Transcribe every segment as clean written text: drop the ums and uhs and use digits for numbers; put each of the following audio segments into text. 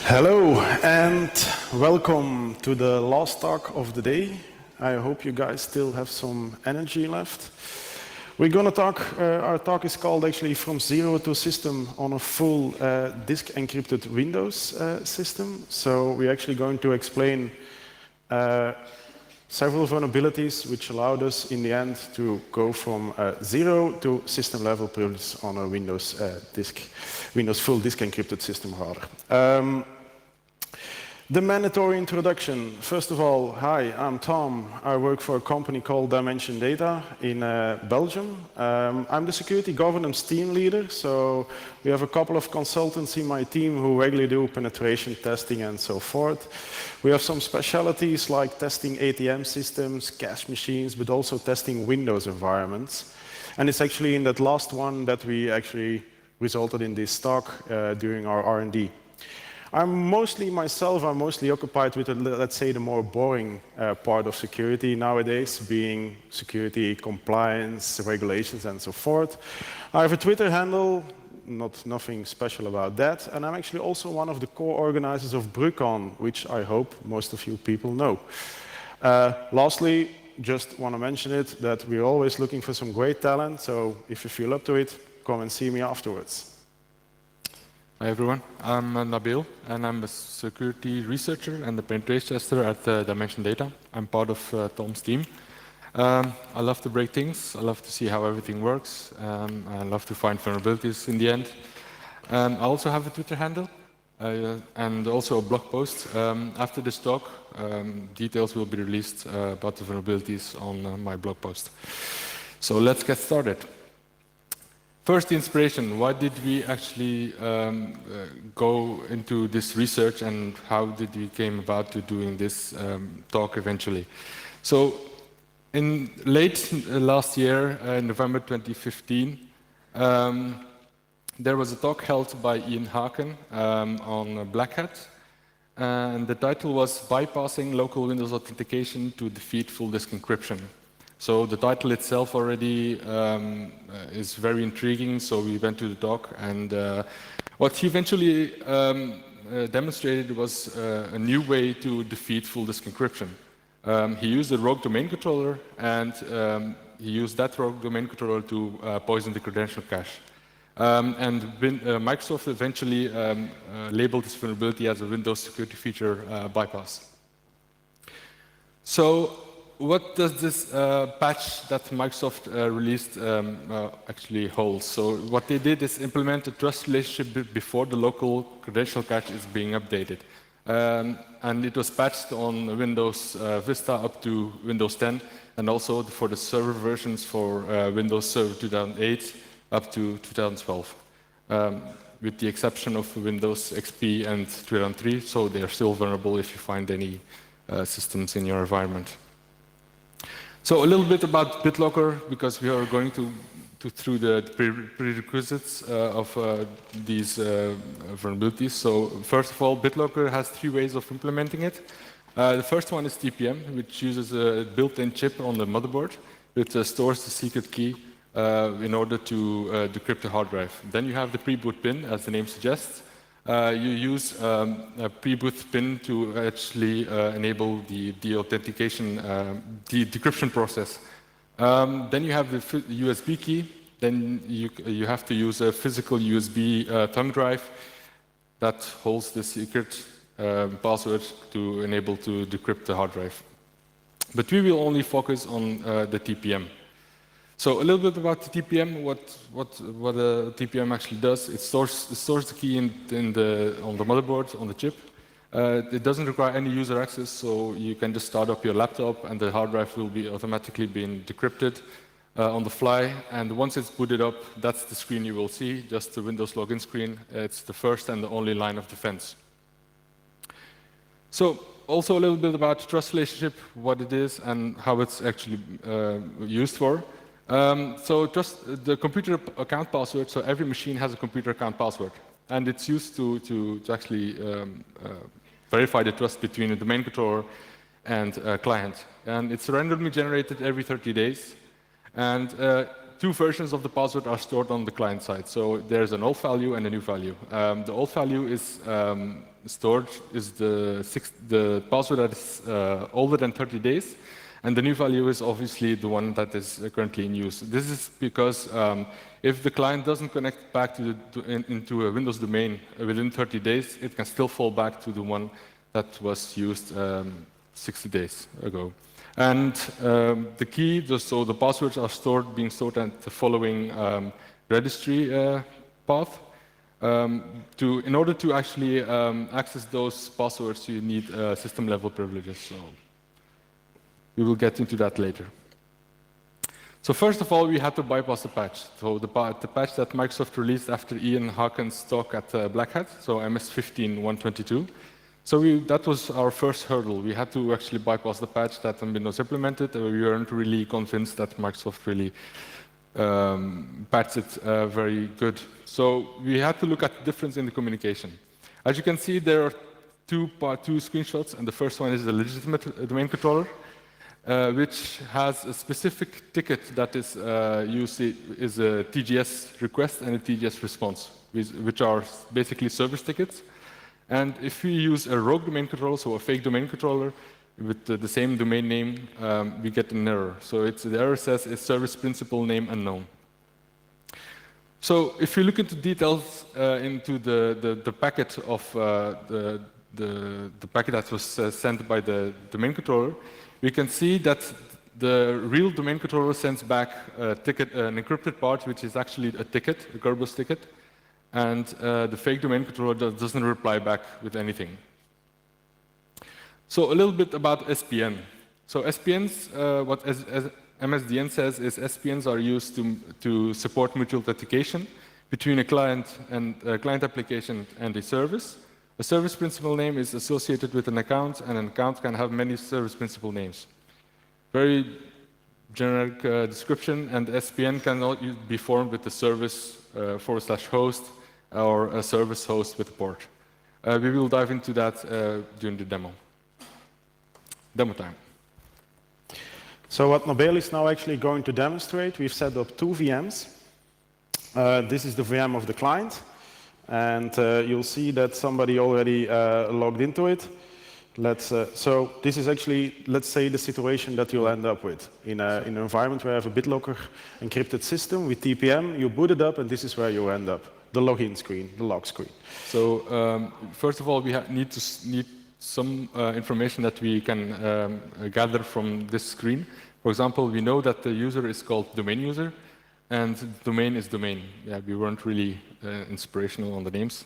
Hello and welcome to the last talk of the day. I hope you guys still have some energy left. We're going to talk, our talk is called actually From Zero to System on a full disk encrypted Windows system. So we're actually going to explain several vulnerabilities which allowed us in the end to go from zero to system level privilege on a Windows full disk encrypted system rather. The mandatory introduction. First of all, hi, I'm Tom. I work for a company called Dimension Data in Belgium. I'm the security governance team leader, so we have a couple of consultants in my team who regularly do penetration testing and so forth. We have some specialties like testing ATM systems, cache machines, but also testing Windows environments. And it's actually in that last one that we actually resulted in this talk during our R&D. I'm mostly occupied with, let's say, the more boring part of security nowadays, being security compliance, regulations, and so forth. I have a Twitter handle, nothing special about that, and I'm actually also one of the co-organizers of BruCon, which I hope most of you people know. Lastly, just want to mention it, that we're always looking for some great talent, so if you feel up to it, come and see me afterwards. Hi everyone, I'm Nabil and I'm a security researcher and a penetration tester at Dimension Data. I'm part of Tom's team. I love to break things, I love to see how everything works, I love to find vulnerabilities in the end. I also have a Twitter handle and also a blog post. After this talk, details will be released about the vulnerabilities on my blog post. So let's get started. First, the inspiration. Why did we actually go into this research and how did we came about to doing this talk eventually? So, in late last year, November 2015, there was a talk held by Ian Haken on Black Hat, and the title was Bypassing Local Windows Authentication to Defeat Full Disk Encryption. So the title itself already is very intriguing, so we went to the talk, and what he eventually demonstrated was a new way to defeat full disk encryption. He used a rogue domain controller, and he used that rogue domain controller to poison the credential cache. And Microsoft eventually labeled this vulnerability as a Windows security feature bypass. So, what does this patch that Microsoft released actually hold? So what they did is implement a trust relationship before the local credential cache is being updated. And it was patched on Windows Vista up to Windows 10, and also for the server versions for Windows Server 2008 up to 2012, with the exception of Windows XP and 2003, so they are still vulnerable if you find any systems in your environment. So a little bit about BitLocker, because we are going through the prerequisites of these vulnerabilities. So first of all, BitLocker has 3 ways of implementing it. The first one is TPM, which uses a built-in chip on the motherboard, which stores the secret key in order to decrypt the hard drive. Then you have the pre-boot pin, as the name suggests. You use a pre-boot pin to actually enable the authentication, the decryption process. Then you have the USB key. Then you have to use a physical USB thumb drive that holds the secret password to enable to decrypt the hard drive. But we will only focus on the TPM. So a little bit about the TPM, what a TPM actually does. It stores the key on the motherboard, on the chip. It doesn't require any user access, so you can just start up your laptop and the hard drive will be automatically being decrypted on the fly. And once it's booted up, that's the screen you will see, just the Windows login screen. It's the first and the only line of defense. So also a little bit about trust relationship, what it is and how it's actually used for. So just the computer account password, so every machine has a computer account password. And it's used to actually verify the trust between a domain controller and a client. And it's randomly generated every 30 days. And 2 versions of the password are stored on the client side. So there's an old value and a new value. The old value is stored is the password that is older than 30 days, and the new value is obviously the one that is currently in use. This is because if the client doesn't connect back to into a Windows domain within 30 days, it can still fall back to the one that was used 60 days ago. And the key, so the passwords are being stored at the following registry path. In order to actually access those passwords, you need system-level privileges. So we will get into that later. So first of all, we had to bypass the patch. So the patch that Microsoft released after Ian Haken's talk at Black Hat, so MS 15.122. So that was our first hurdle. We had to actually bypass the patch that Windows implemented. We weren't really convinced that Microsoft really patched it very good. So we had to look at the difference in the communication. As you can see, there are two screenshots, and the first one is the legitimate domain controller, which has a specific ticket that is used is a TGS request and a TGS response, which are basically service tickets. And if we use a rogue domain controller, so a fake domain controller with the same domain name, we get an error. So the error says it's service principal name unknown. So if you look into details into the packet of the packet that was sent by the domain controller, we can see that the real domain controller sends back a ticket, an encrypted part, which is actually a ticket, a Kerberos ticket, and the fake domain controller doesn't reply back with anything. So a little bit about SPN. So SPNs, what MSDN says is SPNs are used to support mutual authentication between a client and a client application and a service. A service principal name is associated with an account, and an account can have many service principal names. Very generic description, and SPN cannot be formed with the service /host or a service host with a port. We will dive into that during the demo. Demo time. So what Nobel is now actually going to demonstrate, we've set up 2 VMs. This is the VM of the client. And you'll see that somebody already logged into it. So this is actually, let's say, the situation that you'll end up with. In an environment where you have a BitLocker encrypted system with TPM, you boot it up, and this is where you end up, the login screen, the log screen. So first of all, we need some information that we can gather from this screen. For example, we know that the user is called domain user, and domain is domain. Yeah, we weren't really inspirational on the names.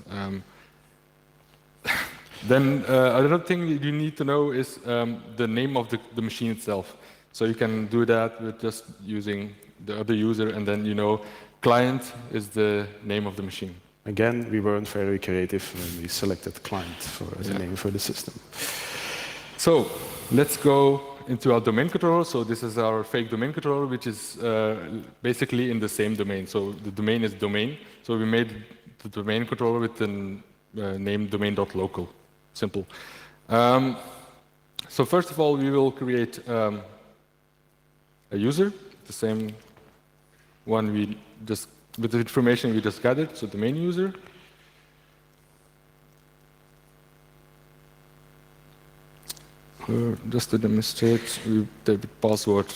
Then another thing you need to know is the name of the machine itself. So you can do that with just using the other user, and then you know client is the name of the machine. Again, we weren't very creative when we selected client as a name for the system. So let's go into our domain controller. So this is our fake domain controller, which is basically in the same domain. So the domain is domain. So we made the domain controller with the name domain.local. Simple. So first of all, we will create a user, the same one with the information we just gathered, so domain user. Just to demonstrate, we did the password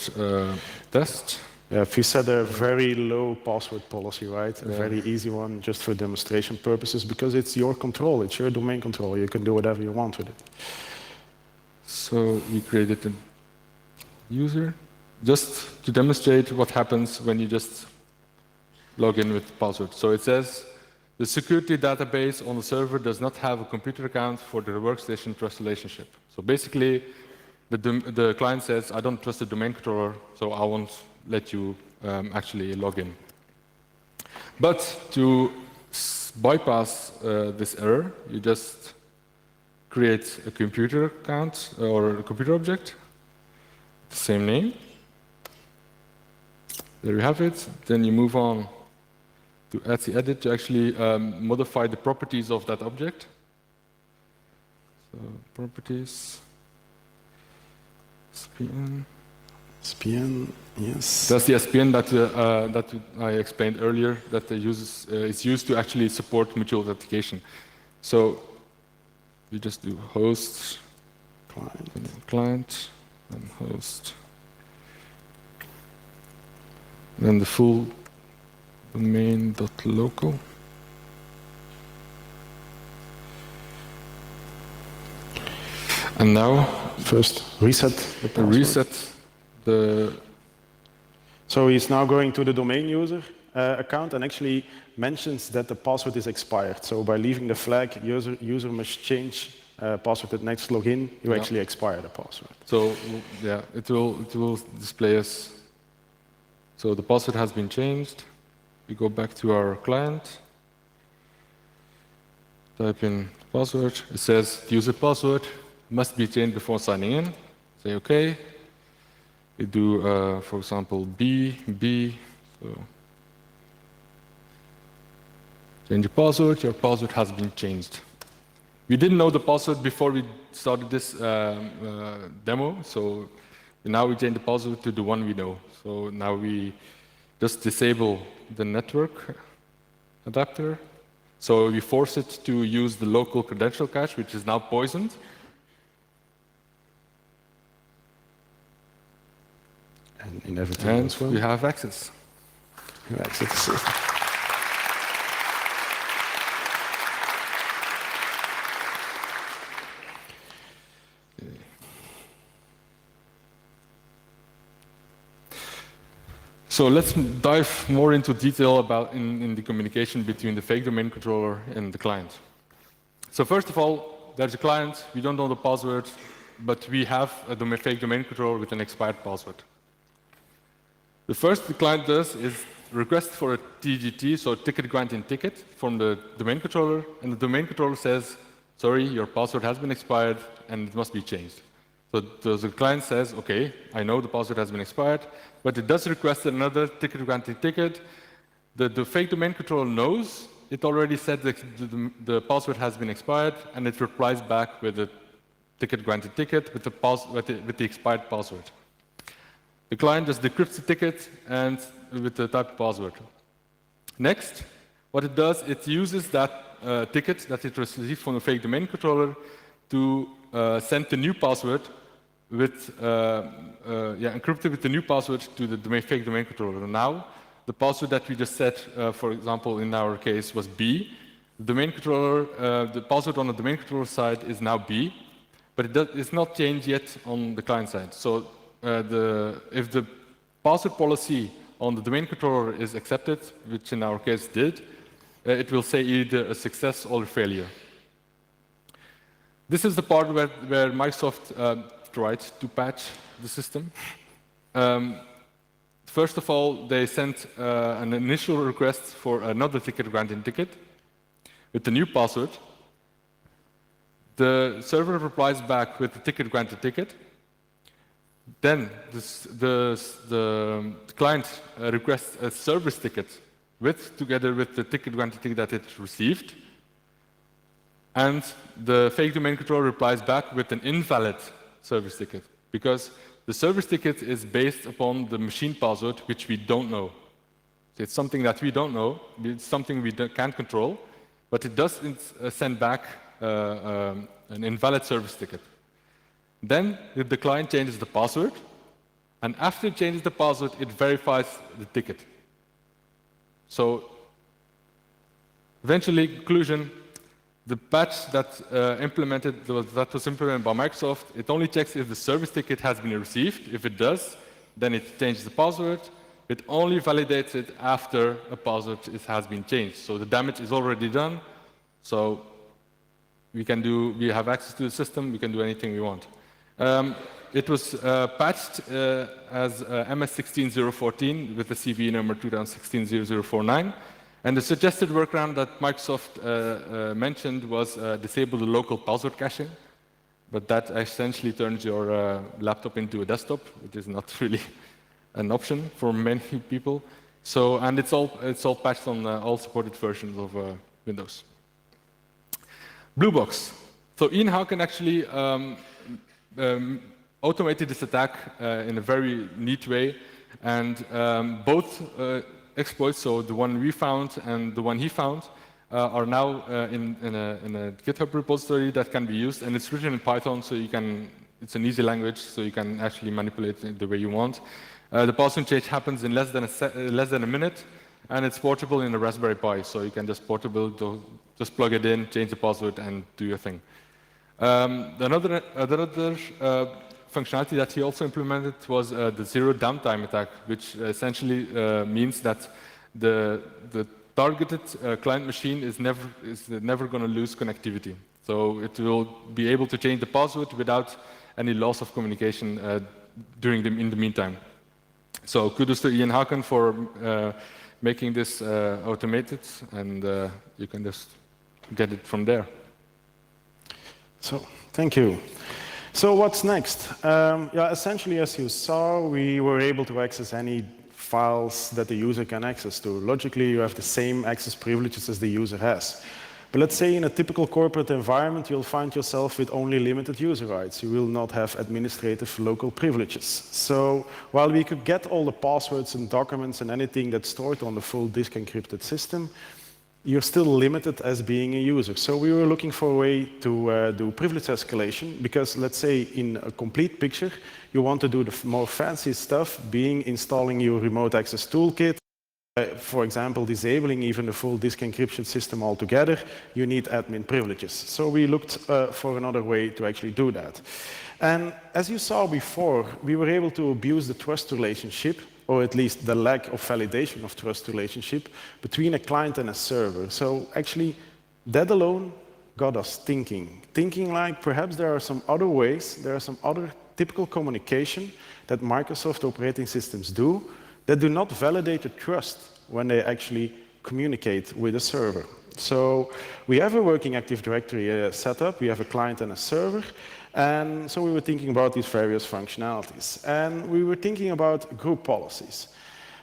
test. Yeah, if you set a very low password policy, right? A very easy one, just for demonstration purposes, because it's your control, it's your domain control. You can do whatever you want with it. So we created a user, just to demonstrate what happens when you just log in with the password. So it says, the security database on the server does not have a computer account for the workstation trust relationship. So basically, the client says, I don't trust the domain controller, so I won't let you actually log in. But to bypass this error, you just create a computer account or a computer object, the same name. There you have it. Then you move on to edit to actually modify the properties of that object. So properties, SPN. SPN, yes. That's the SPN that I explained earlier, that is used to actually support mutual authentication. So we just do host, client, and host. Then the full domain.local. And now, first reset the password. Reset the. So he's now going to the domain user account and actually mentions that the password is expired. So by leaving the flag, user must change password at next login, you actually expire the password. So yeah, it will display us. So the password has been changed. We go back to our client. Type in password. It says user password must be changed before signing in. Say OK. We do, for example, B. So change your password. Your password has been changed. We didn't know the password before we started this demo, so now we change the password to the one we know. So now we just disable the network adapter. So we force it to use the local credential cache, which is now poisoned. And in everything as well. We have access. You exit the system. So let's dive more into detail about in the communication between the fake domain controller and the client. So first of all, there's a client, we don't know the password, but we have a fake domain controller with an expired password. The first the client does is request for a TGT, so ticket granting ticket, from the domain controller, and the domain controller says, sorry, your password has been expired and it must be changed. So the client says, okay, I know the password has been expired, but it does request another ticket granting ticket. The fake domain controller knows it already said the password has been expired, and it replies back with a ticket granted ticket with the expired password. The client just decrypts the ticket and with the type of password. Next, what it does, it uses that ticket that it received from the fake domain controller to send the new password with encrypted with the new password to the fake domain controller. And now, the password that we just set, for example, in our case, was B. The domain controller, the password on the domain controller side is now B, but it's not changed yet on the client side. So if the password policy on the domain controller is accepted, which in our case did, it will say either a success or a failure. This is the part where Microsoft tried to patch the system. First of all, they sent an initial request for another ticket granting ticket with the new password. The server replies back with the ticket granted ticket. Then the client requests a service ticket together with the ticket granted ticket that it received. And the fake domain controller replies back with an invalid service ticket, because the service ticket is based upon the machine password, which we don't know. It's something that we don't know, it's something we can't control, but it does send back an invalid service ticket. Then the client changes the password, and after it changes the password, it verifies the ticket. So eventually, conclusion, the patch that was implemented by Microsoft, it only checks if the service ticket has been received. If it does, then it changes the password. It only validates it after a password has been changed. So the damage is already done. So we have access to the system, we can do anything we want. It was patched as MS16014 with the CVE number 2016-0049. And the suggested workaround that Microsoft mentioned was disable the local password caching. But that essentially turns your laptop into a desktop, which is not really an option for many people. So, and it's all patched on all supported versions of Windows. Blue box. So Ian Howe can actually automated this attack in a very neat way, and both exploits, so the one we found and the one he found, are now in a GitHub repository that can be used, and it's written in Python, so it's an easy language, so you can actually manipulate it the way you want. The password change happens in less than a minute, and it's portable in a Raspberry Pi, so you can just just plug it in, change the password, and do your thing. Another functionality that he also implemented was the zero downtime attack, which essentially means that the targeted client machine is never going to lose connectivity. So it will be able to change the password without any loss of communication in the meantime. So kudos to Ian Haken for making this automated, and you can just get it from there. So, thank you. So what's next? Yeah, essentially, as you saw, we were able to access any files that the user can access to. Logically, you have the same access privileges as the user has. But let's say in a typical corporate environment, you'll find yourself with only limited user rights. You will not have administrative local privileges. So while we could get all the passwords and documents and anything that's stored on the full disk encrypted system, you're still limited as being a user. So we were looking for a way to do privilege escalation, because let's say in a complete picture, you want to do the more fancy stuff, being installing your remote access toolkit, for example, disabling even the full disk encryption system altogether, you need admin privileges. So we looked for another way to actually do that. And as you saw before, we were able to abuse the trust relationship, or at least the lack of validation of trust relationship, between a client and a server. So actually, that alone got us thinking. Thinking like perhaps there are some other ways, there are some other typical communication that Microsoft operating systems do that do not validate the trust when they actually communicate with a server. So we have a working Active Directory setup, we have a client and a server, and so we were thinking about these various functionalities. And we were thinking about group policies.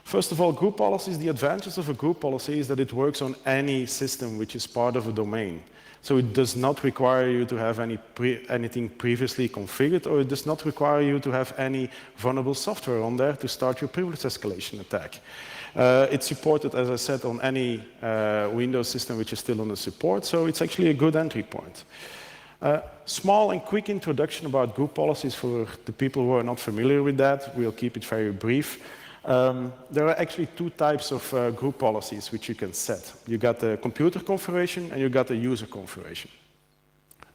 First of all, group policies, the advantage of a group policy is that it works on any system which is part of a domain. So it does not require you to have anything previously configured, or it does not require you to have any vulnerable software on there to start your privilege escalation attack. It's supported, as I said, on any Windows system which is still under support, so it's actually a good entry point. Small and quick introduction about group policies for the people who are not familiar with that. We'll keep it very brief. There are actually two types of group policies which you can set. You got the computer configuration and you got the user configuration.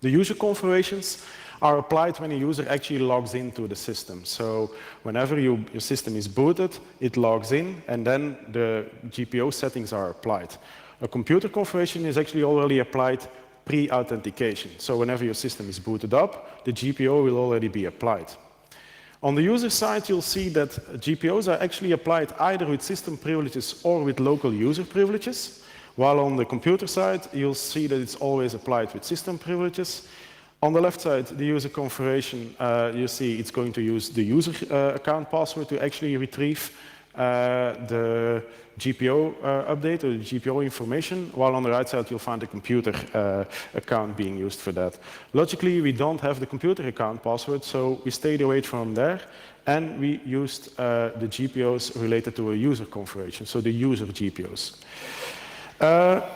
The user configurations are applied when a user actually logs into the system. So whenever your system is booted, it logs in, and then the GPO settings are applied. A computer configuration is actually already applied pre-authentication. So whenever your system is booted up, the GPO will already be applied. On the user side, you'll see that GPOs are actually applied either with system privileges or with local user privileges, while on the computer side, you'll see that it's always applied with system privileges. On the left side, the user configuration, you see it's going to use the user account password to actually retrieve the GPO update or the GPO information, while on the right side you'll find the computer account being used for that. Logically, we don't have the computer account password, so we stayed away from there, and we used the GPOs related to a user configuration, so the user GPOs.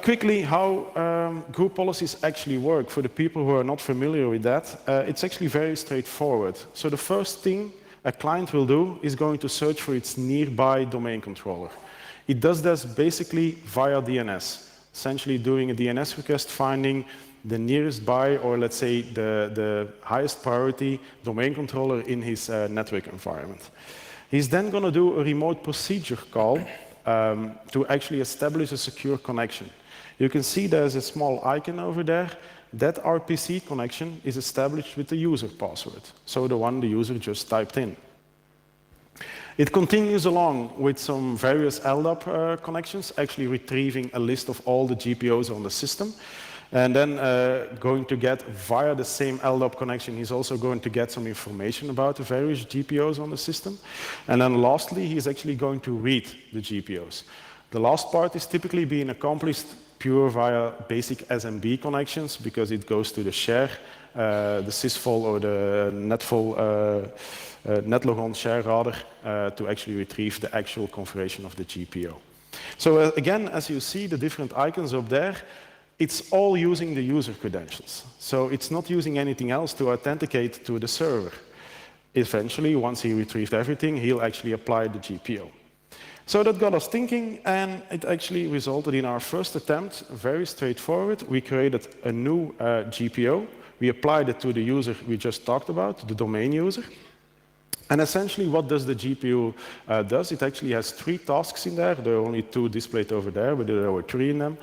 Quickly, how group policies actually work for the people who are not familiar with that. It's actually very straightforward. So the first thing a client will do is going to search for its nearby domain controller. It does this basically via DNS, essentially doing a DNS request, finding the nearest by, or let's say the highest priority domain controller in his network environment. He's then going to do a remote procedure call to actually establish a secure connection. You can see there's a small icon over there. That RPC connection is established with the user password, so the one the user just typed in. It continues along with some various LDAP connections, actually retrieving a list of all the GPOs on the system, and then going to get, via the same LDAP connection, he's also going to get some information about the various GPOs on the system. And then lastly, he's actually going to read the GPOs. The last part is typically being accomplished pure via basic SMB connections, because it goes to the share, the sysvol or the netvol, netlogon share rather, to actually retrieve the actual configuration of the GPO. So again, as you see the different icons up there, it's all using the user credentials. So it's not using anything else to authenticate to the server. Eventually, once he retrieved everything, he'll actually apply the GPO. So that got us thinking, and it actually resulted in our first attempt, very straightforward. We created a new GPO. We applied it to the user we just talked about, the domain user. And essentially, what does the GPU does? It actually has 3 tasks in there. There are only 2 displayed over there, but there were 3 in them.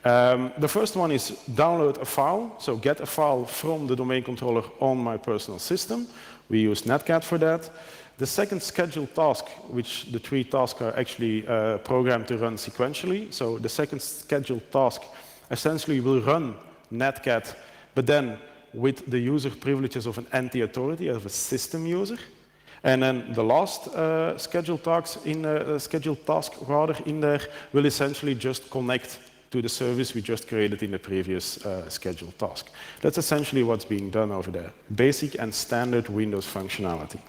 The first one is download a file, so get a file from the domain controller on my personal system. We use Netcat for that. The second scheduled task, which the 3 tasks are actually programmed to run sequentially. So the second scheduled task essentially will run Netcat, but then with the user privileges of an anti-authority, of a system user. And then the last scheduled task in there will essentially just connect to the service we just created in the previous scheduled task. That's essentially what's being done over there. Basic and standard Windows functionality.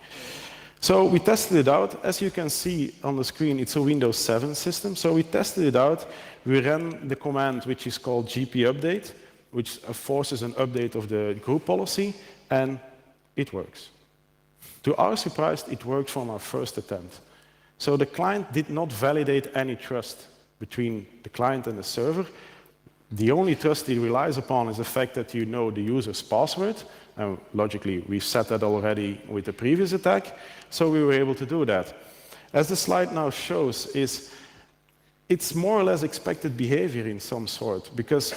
So we tested it out. As you can see on the screen, it's a Windows 7 system. So we tested it out. We ran the command which is called gp update, which forces an update of the group policy, and it works. To our surprise, it worked from our first attempt. So the client did not validate any trust between the client and the server. The only trust it relies upon is the fact that you know the user's password. And logically, we've set that already with the previous attack, so we were able to do that. As the slide now shows, it's more or less expected behavior in some sort, because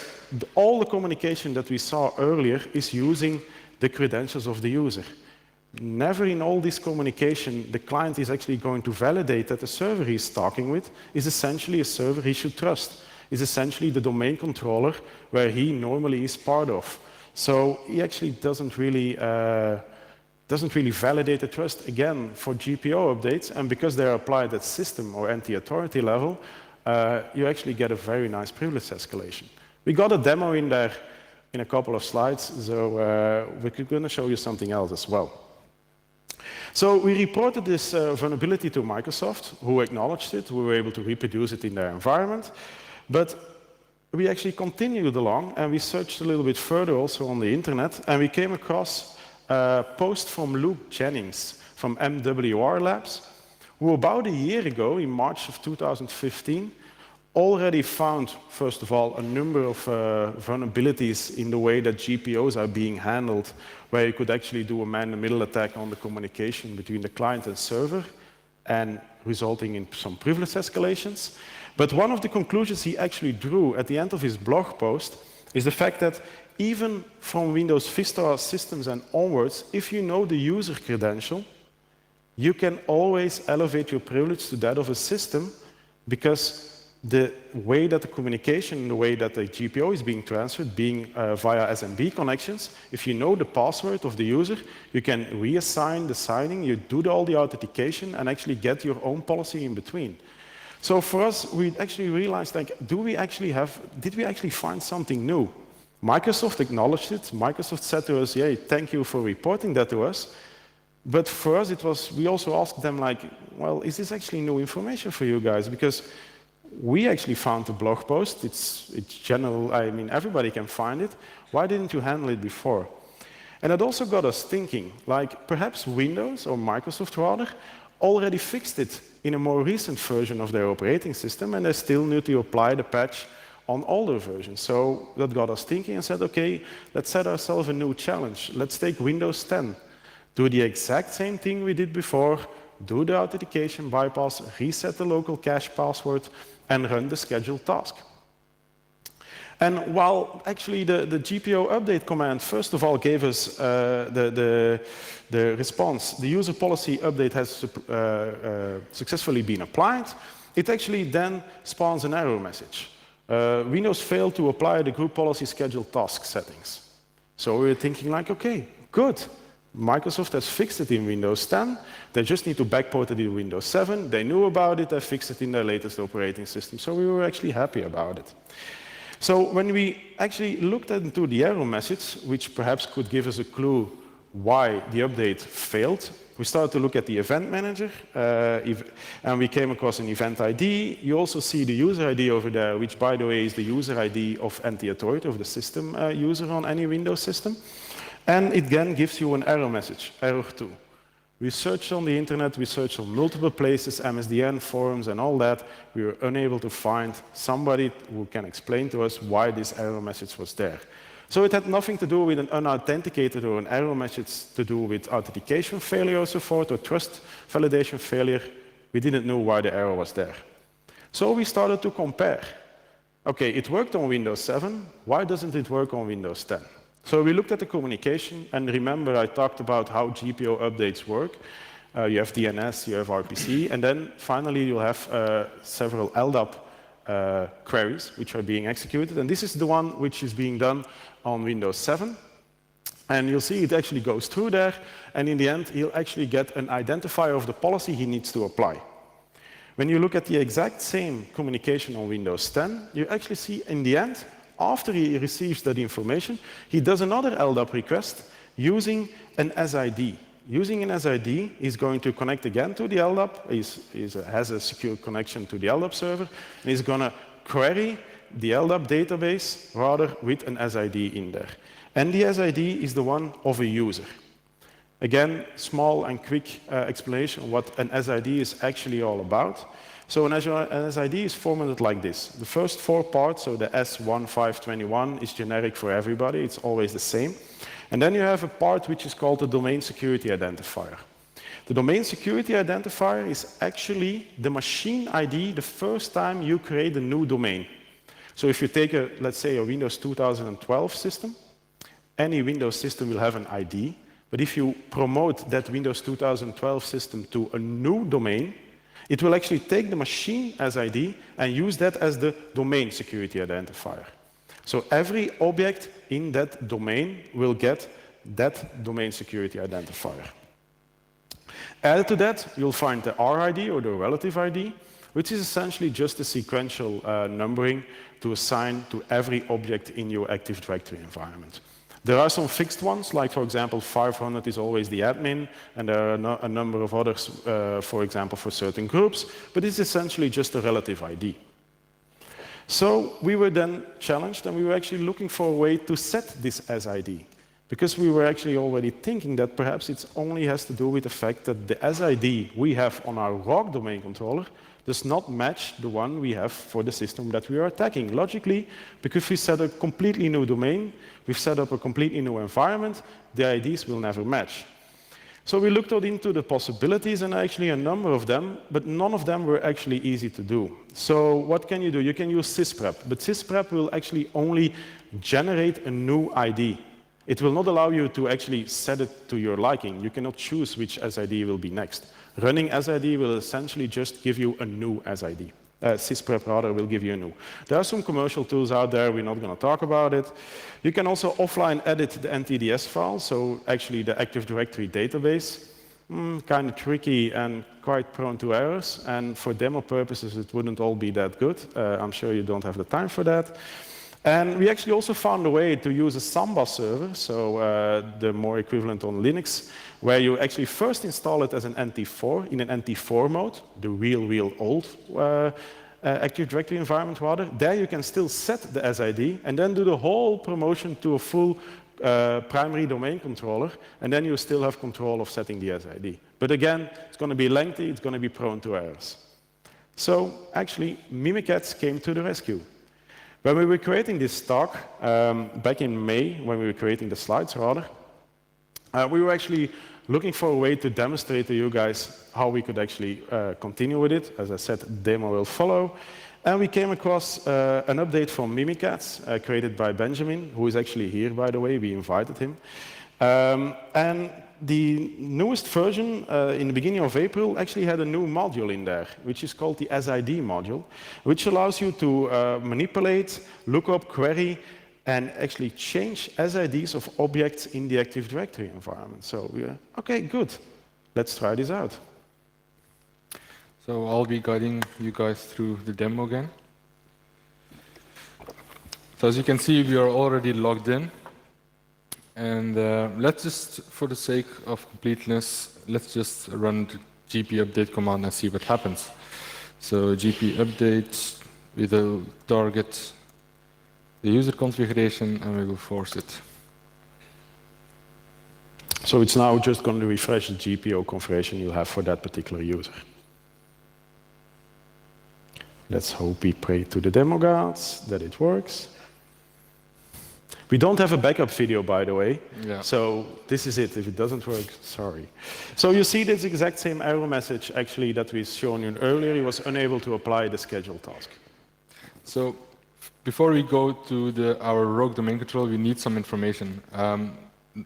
all the communication that we saw earlier is using the credentials of the user. Never in all this communication, the client is actually going to validate that the server he's talking with is essentially a server he should trust, is essentially the domain controller where he normally is part of. So he actually doesn't really validate the trust, again, for GPO updates, and because they're applied at system or anti-authority level, you actually get a very nice privilege escalation. We got a demo in there in a couple of slides, so we're going to show you something else as well. So we reported this vulnerability to Microsoft, who acknowledged it, who were able to reproduce it in their environment, but we actually continued along, and we searched a little bit further also on the internet, and we came across a post from Luke Jennings from MWR Labs, who about a year ago, in March of 2015, already found, first of all, a number of vulnerabilities in the way that GPOs are being handled, where you could actually do a man-in-the-middle attack on the communication between the client and server, and resulting in some privilege escalations. But one of the conclusions he actually drew at the end of his blog post is the fact that even from Windows Vista systems and onwards, if you know the user credential, you can always elevate your privilege to that of a system, because the way that the communication, the way that the GPO is being transferred, being via SMB connections, if you know the password of the user, you can reassign the signing, you do all the authentication, and actually get your own policy in between. So for us, we actually realized, like, did we actually find something new? Microsoft acknowledged it. Microsoft said to us, "Hey, thank you for reporting that to us." But for us, we also asked them, like, well, is this actually new information for you guys? Because we actually found the blog post. It's general. I mean, everybody can find it. Why didn't you handle it before? And it also got us thinking, like, perhaps Windows, or Microsoft rather, already fixed it in a more recent version of their operating system, and they still need to apply the patch on older versions. So that got us thinking and said, okay, let's set ourselves a new challenge. Let's take Windows 10, do the exact same thing we did before, do the authentication bypass, reset the local cache password, and run the scheduled task. And while actually the GPO update command, first of all, gave us the response, the user policy update has successfully been applied, it actually then spawns an error message. Windows failed to apply the group policy scheduled task settings. So we were thinking, like, okay, good. Microsoft has fixed it in Windows 10. They just need to backport it in Windows 7. They knew about it. They fixed it in their latest operating system. So we were actually happy about it. So when we actually looked into the error message, which perhaps could give us a clue why the update failed, we started to look at the event manager, and we came across an event ID. You also see the user ID over there, which, by the way, is the user ID of NT-authority, of the system user on any Windows system. And it again gives you an error message, error 2. We searched on the internet, we searched on multiple places, MSDN, forums, and all that. We were unable to find somebody who can explain to us why this error message was there. So it had nothing to do with an unauthenticated or an error message to do with authentication failure or so forth, or trust validation failure. We didn't know why the error was there. So we started to compare. Okay, it worked on Windows 7. Why doesn't it work on Windows 10? So we looked at the communication, and remember I talked about how GPO updates work. You have DNS, you have RPC, and then finally you'll have several LDAP queries which are being executed. And this is the one which is being done on Windows 7. And you'll see it actually goes through there, and in the end he'll actually get an identifier of the policy he needs to apply. When you look at the exact same communication on Windows 10, you actually see in the end, after he receives that information, he does another LDAP request using an SID. Using an SID, he's going to connect again to the LDAP. He has a secure connection to the LDAP server, and he's going to query the LDAP database rather with an SID in there. And the SID is the one of a user. Again, small and quick explanation of what an SID is actually all about. So an SID is formatted like this. The first 4 parts, so the S1521, is generic for everybody. It's always the same. And then you have a part which is called the domain security identifier. The domain security identifier is actually the machine ID the first time you create a new domain. So if you take, let's say, a Windows 2012 system, any Windows system will have an ID. But if you promote that Windows 2012 system to a new domain, it will actually take the machine as ID and use that as the domain security identifier. So every object in that domain will get that domain security identifier. Added to that, you'll find the RID, or the relative ID, which is essentially just a sequential numbering to assign to every object in your Active Directory environment. There are some fixed ones, like, for example, 500 is always the admin, and there are a number of others, for example, for certain groups, but it's essentially just a relative ID. So we were then challenged, and we were actually looking for a way to set this SID, because we were actually already thinking that perhaps it only has to do with the fact that the SID we have on our ROG domain controller does not match the one we have for the system that we are attacking. Logically, because we set a completely new domain, we've set up a completely new environment, the IDs will never match. So we looked into the possibilities, and actually a number of them, but none of them were actually easy to do. So what can you do? You can use sysprep, but sysprep will actually only generate a new ID. It will not allow you to actually set it to your liking. You cannot choose which SID will be next. Running SID will essentially just give you a new SID. Sysprep rather will give you a new. There are some commercial tools out there, we're not going to talk about it. You can also offline edit the NTDS file, so actually the Active Directory database. Kind of tricky and quite prone to errors, and for demo purposes it wouldn't all be that good. I'm sure you don't have the time for that. And we actually also found a way to use a Samba server, so the more equivalent on Linux, where you actually first install it as an NT4, in an NT4 mode, the real old Active Directory environment rather. There you can still set the SID, and then do the whole promotion to a full primary domain controller, and then you still have control of setting the SID. But again, it's going to be lengthy, it's going to be prone to errors. So actually, Mimikatz came to the rescue. When we were creating this talk, back in May, when we were creating the slides rather, we were actually looking for a way to demonstrate to you guys how we could actually continue with it. As I said, demo will follow. And we came across an update from Mimikatz, created by Benjamin, who is actually here, by the way. We invited him. And the newest version, in the beginning of April, actually had a new module in there, which is called the SID module, which allows you to manipulate, look up, query, and actually change SIDs of objects in the Active Directory environment. So we're, okay, good. Let's try this out. So I'll be guiding you guys through the demo again. So as you can see, we are already logged in. And let's just, for the sake of completeness, let's just run the gp update command and see what happens. So gp update, we will target the user configuration and we will force it. So it's now just going to refresh the GPO configuration you have for that particular user. Let's hope we pray to the demo gods that it works. We don't have a backup video, by the way. Yeah. So this is it. If it doesn't work, sorry. So you see this exact same error message actually that we've shown you earlier. He was unable to apply the schedule task. So before we go to our rogue domain control, we need some information.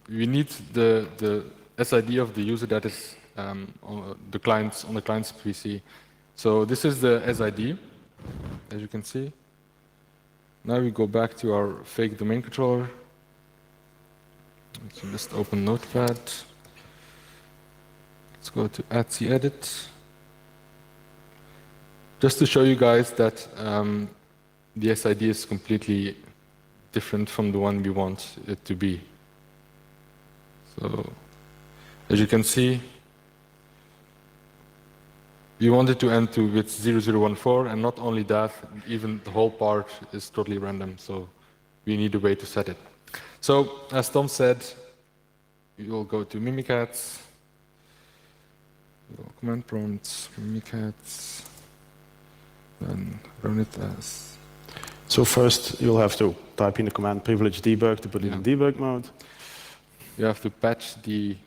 We need the SID of the user that is on the client's PC. So this is the SID, as you can see. Now we go back to our fake domain controller. So just open Notepad. Let's go to @cedit. Just to show you guys that the SID is completely different from the one we want it to be. So, as you can see, we want it to end with 0014, and not only that, even the whole part is totally random, so we need a way to set it. So, as Tom said, we will go to Mimikatz, command prompts, Mimikatz, then run it as. So first, you'll have to type in the command privilege debug to put it in debug mode. You have to patch the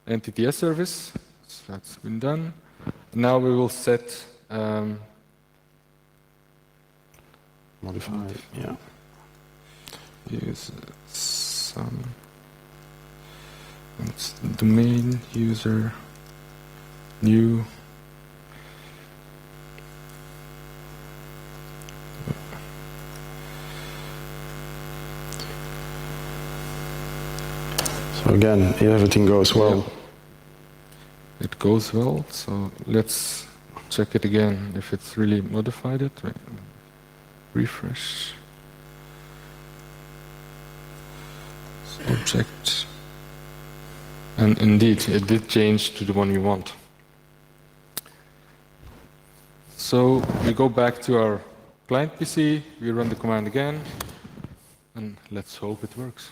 NTTS service, so that's been done. Now we will set modify, yeah. Use some domain user new. So again, if everything goes well. Yeah. It goes well, so let's check it again if it's really modified it. Refresh. Object. And indeed, it did change to the one you want. So we go back to our client PC, we run the command again, and let's hope it works.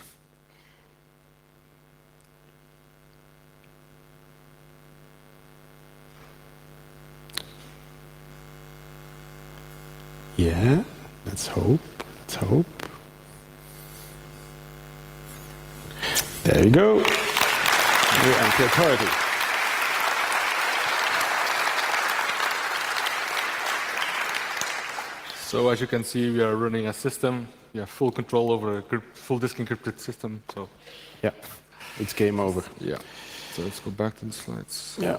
Yeah, let's hope, let's hope. There you go. New empty authority. So as you can see, we are running a system. We have full control over a full disk encrypted system. So yeah, it's game over. Yeah. So let's go back to the slides. Yeah.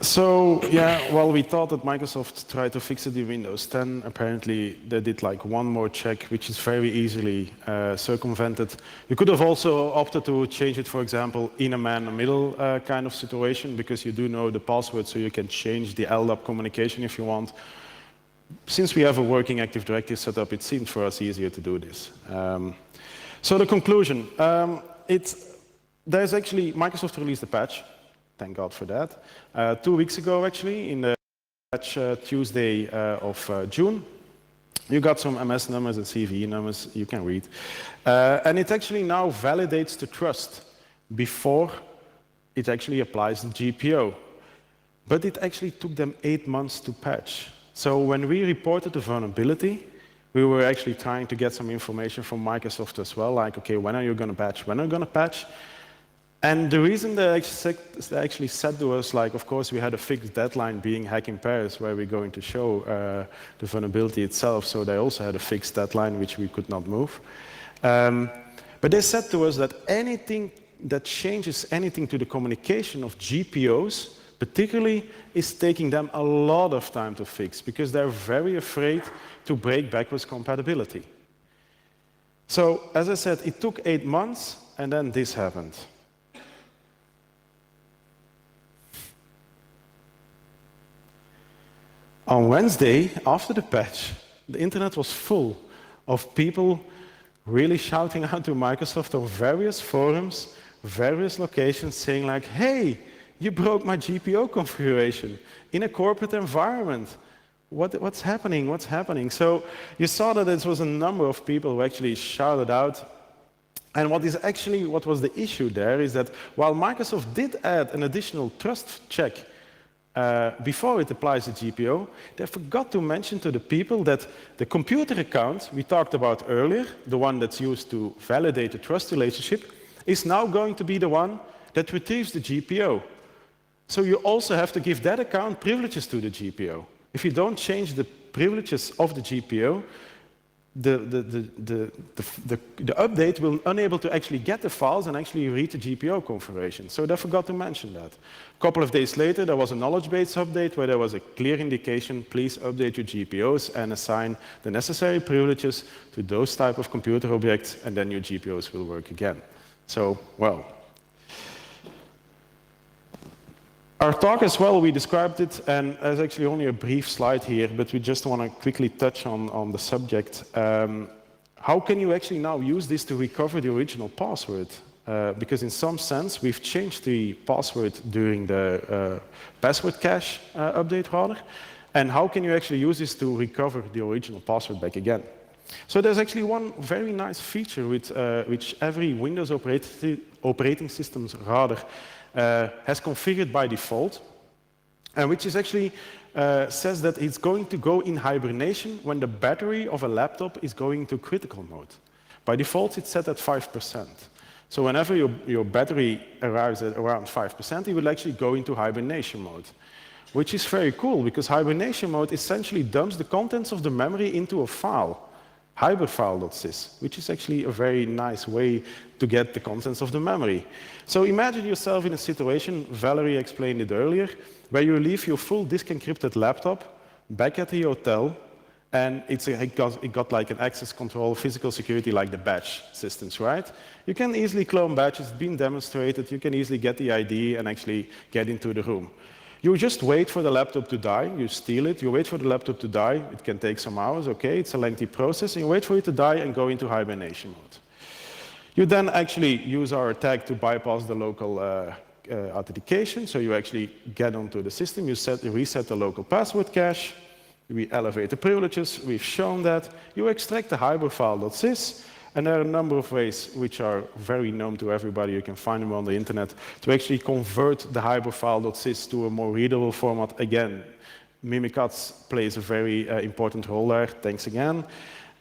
So yeah, well, we thought that Microsoft tried to fix it in Windows 10. Apparently, they did like one more check, which is very easily circumvented. You could have also opted to change it, for example, in a man-in-the-middle kind of situation, because you do know the password, so you can change the LDAP communication if you want. Since we have a working Active Directory setup, it seemed for us easier to do this. So the conclusion, there's actually, Microsoft released a patch. Thank God for that. 2 weeks ago, actually, in the patch Tuesday of June, you got some MS numbers and CVE numbers you can read. And it actually now validates the trust before it actually applies the GPO. But it actually took them 8 months to patch. So when we reported the vulnerability, we were actually trying to get some information from Microsoft as well, like, okay, when are you going to patch? When are you going to patch? And the reason they actually said to us, like, of course, we had a fixed deadline being Hack in Paris, where we're going to show the vulnerability itself. So they also had a fixed deadline, which we could not move. But they said to us that anything that changes anything to the communication of GPOs, particularly, is taking them a lot of time to fix, because they're very afraid to break backwards compatibility. So, as I said, it took 8 months, and then this happened. On Wednesday, after the patch, the internet was full of people really shouting out to Microsoft on various forums, various locations, saying like, hey, you broke my GPO configuration in a corporate environment. What's happening? What's happening? So you saw that there was a number of people who actually shouted out. And what was the issue there is that while Microsoft did add an additional trust check before it applies the GPO, they forgot to mention to the people that the computer account we talked about earlier, the one that's used to validate the trust relationship, is now going to be the one that retrieves the GPO. So you also have to give that account privileges to the GPO. If you don't change the privileges of the GPO, the update will unable to actually get the files and actually read the GPO configuration. So they forgot to mention that. A couple of days later, there was a knowledge base update where there was a clear indication, please update your GPOs and assign the necessary privileges to those type of computer objects, and then your GPOs will work again. So, well. Our talk as well, we described it, and there's actually only a brief slide here, but we just want to quickly touch on the subject. How can you actually now use this to recover the original password? Because in some sense, we've changed the password during the password cache update rather. And how can you actually use this to recover the original password back again? So there's actually one very nice feature which every Windows operating systems rather has configured by default, and which is actually says that it's going to go in hibernation when the battery of a laptop is going to critical mode. By default, it's set at 5%. So whenever your battery arrives at around 5%, it will actually go into hibernation mode, which is very cool because hibernation mode essentially dumps the contents of the memory into a file, hyperfile.sys, which is actually a very nice way to get the contents of the memory. So imagine yourself in a situation, Valerie explained it earlier, where you leave your full disk encrypted laptop back at the hotel, and it got like an access control, physical security, like the badge systems, right? You can easily clone badges, it's been demonstrated, you can easily get the ID and actually get into the room. You just wait for the laptop to die, you steal it, you wait for the laptop to die, it can take some hours, okay, it's a lengthy process, and you wait for it to die and go into hibernation mode. You then actually use our attack to bypass the local authentication, so you actually get onto the system, you reset the local password cache, we elevate the privileges, we've shown that, you extract the hyperfile.sys, and there are a number of ways which are very known to everybody, you can find them on the internet, to actually convert the hyperfile.sys to a more readable format. Again, Mimikatz plays a very important role there, thanks again.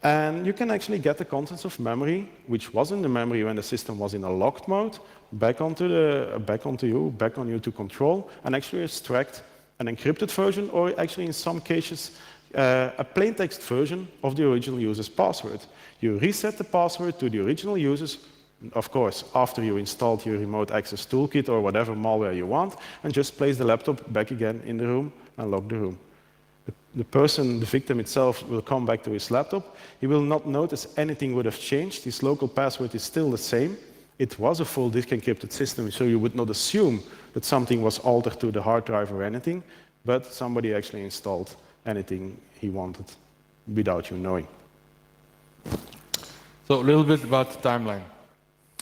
And you can actually get the contents of memory, which was in the memory when the system was in a locked mode, back on you to control, and actually extract an encrypted version, or actually in some cases, a plain text version of the original user's password. You reset the password to the original users, of course, after you installed your remote access toolkit or whatever malware you want, and just place the laptop back again in the room and lock the room. The person, the victim itself, will come back to his laptop. He will not notice anything would have changed. His local password is still the same. It was a full disk encrypted system, so you would not assume that something was altered to the hard drive or anything, but somebody actually installed anything he wanted without you knowing. So a little bit about the timeline.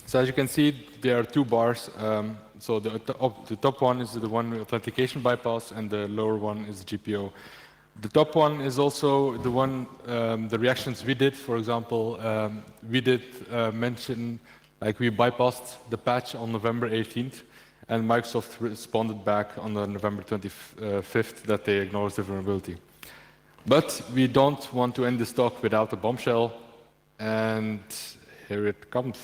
So as you can see, there are two bars. So the top one is the one with authentication bypass, and the lower one is GPO. The top one is also the one, the reactions we did. For example, we did mention, like we bypassed the patch on November 18th, and Microsoft responded back on the November 25th that they acknowledged the vulnerability. But we don't want to end this talk without a bombshell, and here it comes.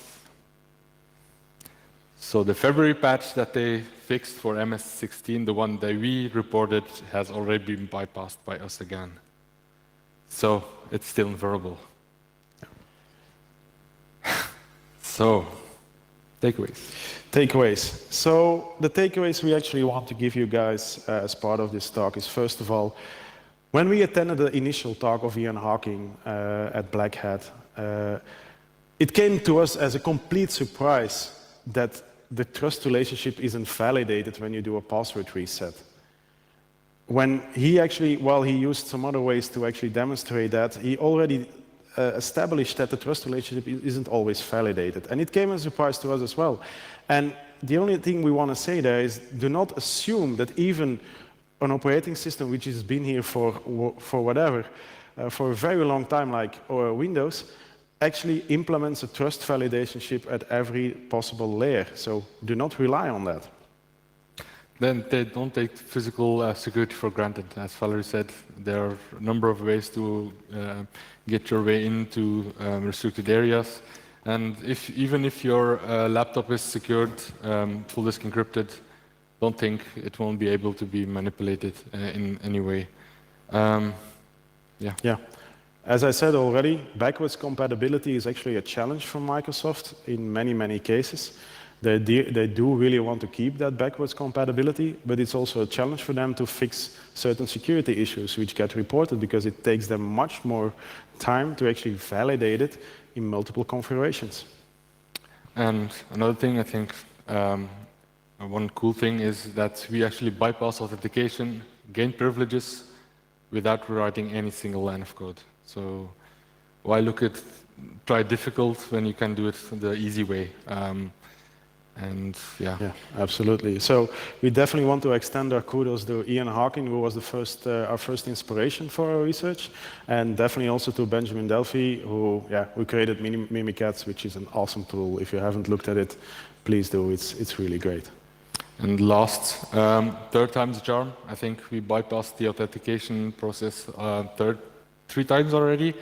So the February patch that they fixed for MS16, the one that we reported, has already been bypassed by us again. So it's still vulnerable. So, takeaways. Takeaways. So the takeaways we actually want to give you guys as part of this talk is, first of all, when we attended the initial talk of Ian Hawking at Black Hat, it came to us as a complete surprise that the trust relationship isn't validated when you do a password reset. When he actually, while he used some other ways to actually demonstrate that, he already establish that the trust relationship isn't always validated. And it came as a surprise to us as well. And the only thing we want to say there is do not assume that even an operating system which has been here for whatever, for a very long time, like Windows, actually implements a trust validation chip at every possible layer. So do not rely on that. Then they don't take physical security for granted. As Valerie said, there are a number of ways to get your way into restricted areas. And even if your laptop is secured, full disk encrypted, don't think it won't be able to be manipulated in any way. Yeah. As I said already, backwards compatibility is actually a challenge for Microsoft in many, many cases. They do really want to keep that backwards compatibility, but it's also a challenge for them to fix certain security issues which get reported because it takes them much more time to actually validate it in multiple configurations. And another thing, I think, one cool thing is that we actually bypass authentication, gain privileges without writing any single line of code. So why try difficult when you can do it the easy way? Yeah, absolutely. So we definitely want to extend our kudos to Ian Hawking, who was our first inspiration for our research, and definitely also to Benjamin Delphi, who created Mimikatz, which is an awesome tool. If you haven't looked at it, please do. It's really great. And last, third time's a charm. I think we bypassed the authentication process 3 times already.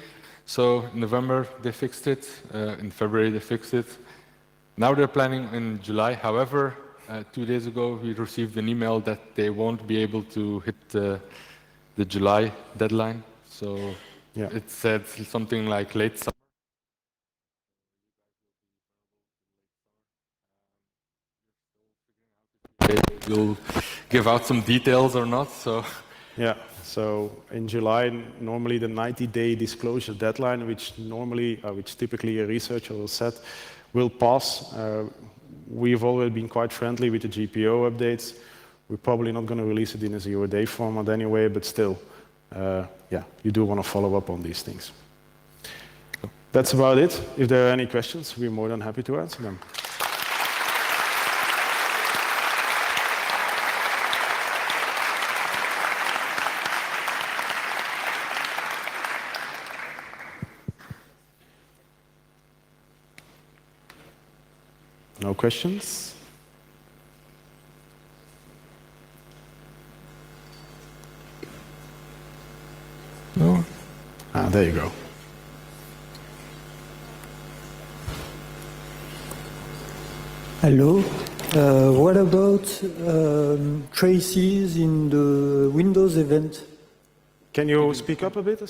So in November they fixed it. In February they fixed it. Now they're planning in July. However, 2 days ago we received an email that they won't be able to hit the July deadline. So it said something like late summer. They will give out some details or not. So in July, normally the 90-day disclosure deadline, which typically a researcher will set, will pass. We've already been quite friendly with the GPO updates. We're probably not going to release it in a 0-day format anyway, but still, you do want to follow up on these things. That's about it. If there are any questions, we're more than happy to answer them. No questions? No. There you go. Hello. What about traces in the Windows event? Can you speak up a bit?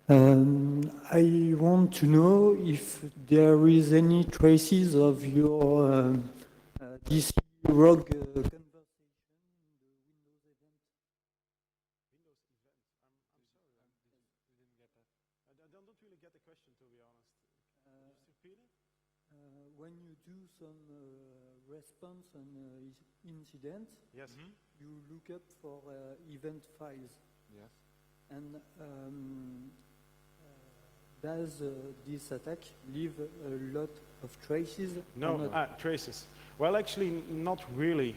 I want to know if there is any traces of your DC rogue conversation in the Windows event. I don't really get the question, to be honest. Can you just repeat it? When you do some response on incident, yes. You look up for event files. Yes. And does this attack leave a lot of traces? No, traces. Well, actually, not really,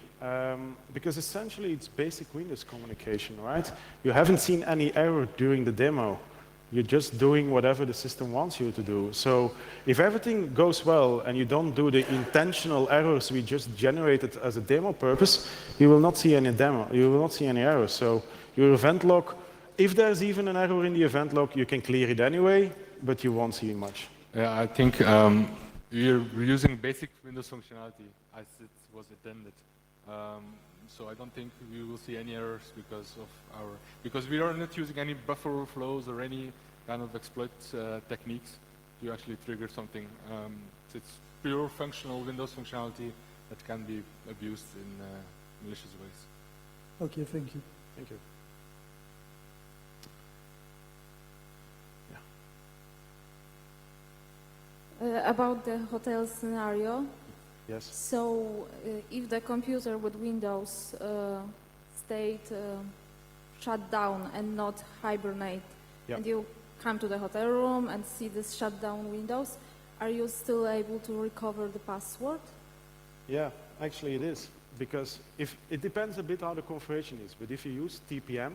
because essentially it's basic Windows communication, right? You haven't seen any error during the demo. You're just doing whatever the system wants you to do. So if everything goes well and you don't do the intentional errors we just generated as a demo purpose, you will not see any demo. You will not see any errors. So your event log, if there's even an error in the event log, you can clear it anyway, but you won't see much. Yeah, I think we're using basic Windows functionality as it was intended. So I don't think we will see any errors because we are not using any buffer overflows or any kind of exploit techniques to actually trigger something. It's pure functional Windows functionality that can be abused in malicious ways. Okay, thank you. Thank you. About the hotel scenario. Yes. So if the computer with Windows stayed shut down and not hibernate, and you come to the hotel room and see this shutdown windows, are you still able to recover the password? Yeah, actually it is. Because if it depends a bit how the configuration is, but if you use TPM,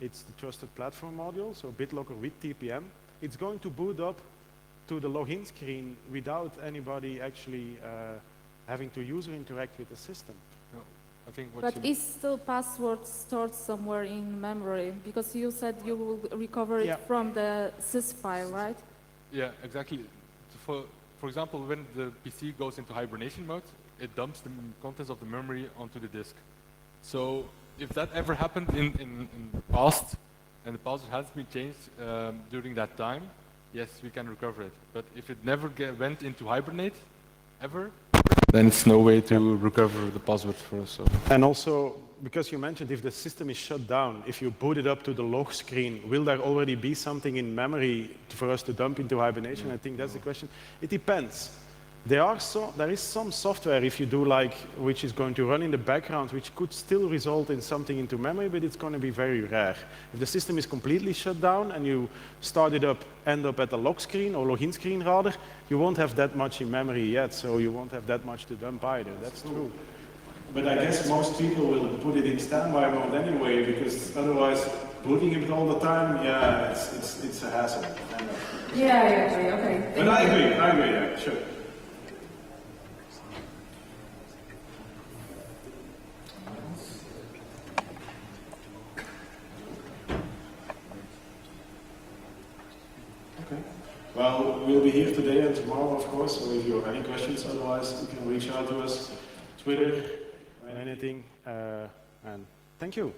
it's the Trusted Platform module, so BitLocker with TPM, it's going to boot up to the login screen without anybody actually having to user interact with the system. No, I think what But is still password stored somewhere in memory? Because you said you will recover it Yeah. from the sys file, right? Yeah, exactly. For example, when the PC goes into hibernation mode, it dumps the contents of the memory onto the disk. So if that ever happened in the past, and the password has been changed during that time, yes, we can recover it. But if it never went into hibernate, ever, then it's no way to recover the password for us. So. And also, because you mentioned if the system is shut down, if you boot it up to the log screen, will there already be something in memory for us to dump into hibernation? I think that's the question. It depends. There is some software, if you do like, which is going to run in the background, which could still result in something into memory, but it's going to be very rare. If the system is completely shut down and you start it up, end up at the log screen, or login screen rather, you won't have that much in memory yet, so you won't have that much to dump either. That's true. But I guess most people will put it in standby mode anyway, because otherwise, booting it all the time, yeah, it's a hassle. Yeah, I agree, okay. But I agree, yeah, sure. Okay. Well, we'll be here today and tomorrow, of course, so if you have any questions, otherwise you can reach out to us, Twitter, or anything, and thank you.